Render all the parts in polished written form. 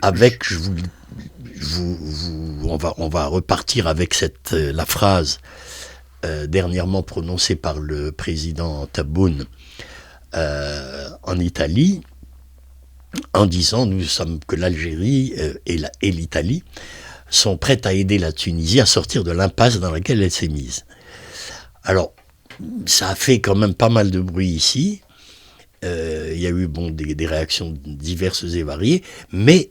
avec, on va repartir avec la phrase dernièrement prononcée par le président Tebboune en Italie, en disant que l'Algérie et l'Italie sont prêtes à aider la Tunisie à sortir de l'impasse dans laquelle elle s'est mise. Alors, ça a fait quand même pas mal de bruit ici. Il y a eu des réactions diverses et variées, mais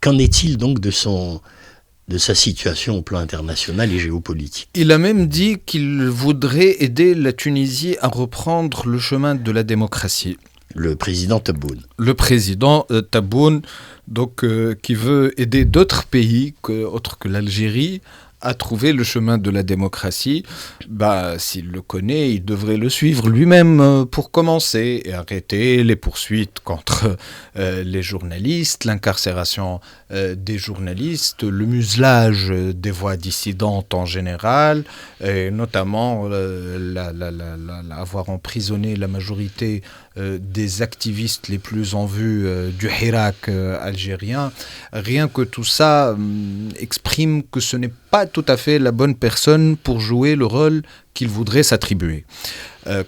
qu'en est-il donc de sa situation au plan international et géopolitique? Il a même dit qu'il voudrait aider la Tunisie à reprendre le chemin de la démocratie. Le président Tebboune. Le président Tebboune, donc, qui veut aider d'autres pays autres que l'Algérie à trouver le chemin de la démocratie. S'il le connaît, il devrait le suivre lui-même pour commencer et arrêter les poursuites contre les journalistes, l'incarcération des journalistes, le muselage des voix dissidentes en général, et notamment avoir emprisonné la majorité des activistes les plus en vue du Hirak algérien. Rien que tout ça exprime que ce n'est pas tout à fait la bonne personne pour jouer le rôle qu'il voudrait s'attribuer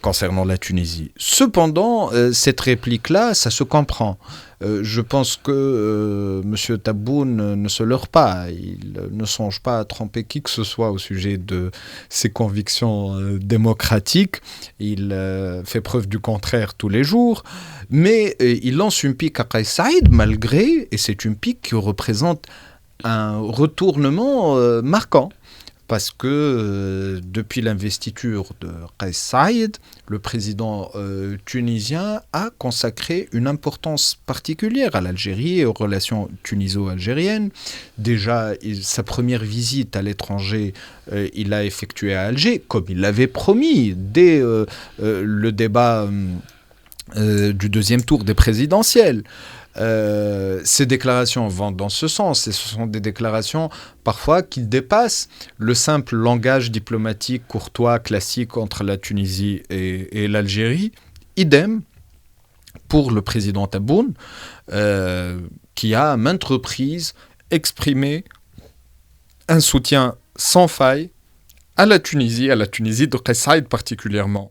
concernant la Tunisie. Cependant, cette réplique-là, ça se comprend. Je pense que M. Tebboune ne se leurre pas. Il ne songe pas à tromper qui que ce soit au sujet de ses convictions démocratiques. Il fait preuve du contraire tous les jours. Mais il lance une pique à Kais Saïd malgré, et c'est une pique qui représente un retournement marquant. Parce que depuis l'investiture de Kais Saïd, le président tunisien a consacré une importance particulière à l'Algérie et aux relations tuniso-algériennes. Déjà, sa première visite à l'étranger, il l'a effectuée à Alger, comme il l'avait promis dès le débat du deuxième tour des présidentielles. Ces déclarations vont dans ce sens, et ce sont des déclarations parfois qui dépassent le simple langage diplomatique courtois classique entre la Tunisie et l'Algérie. Idem pour le président Tebboune, qui a à maintes reprises exprimé un soutien sans faille à la Tunisie de Kais Saïd particulièrement.